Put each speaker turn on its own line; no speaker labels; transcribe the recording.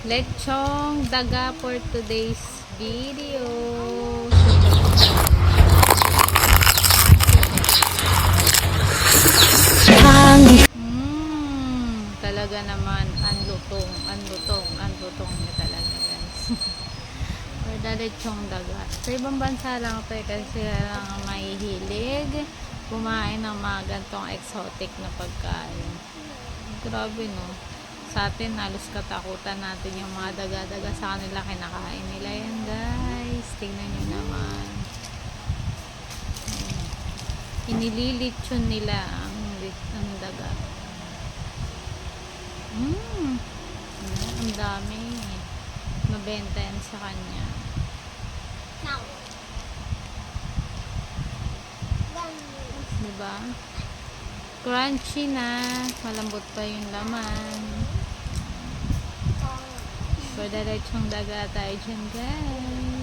Lechong daga for today's video. Talaga naman ang lutong niya talaga, guys. For the lechong daga. Sa ibang bansa lang ito kasi lang mahihilig kumain ng mga gantong exotic na pagkain. Grabe, no? Sa atin, halos katakutan natin yung mga daga-daga. Sa kanila, kinakain nila yan, guys. Tingnan nyo naman. Inililitsyon nila ang daga. Ang dami. Mabenta yan sa kanya. Diba? Crunchy na. Malambot pa yung laman. For the lechong daga tayo dyan, guys.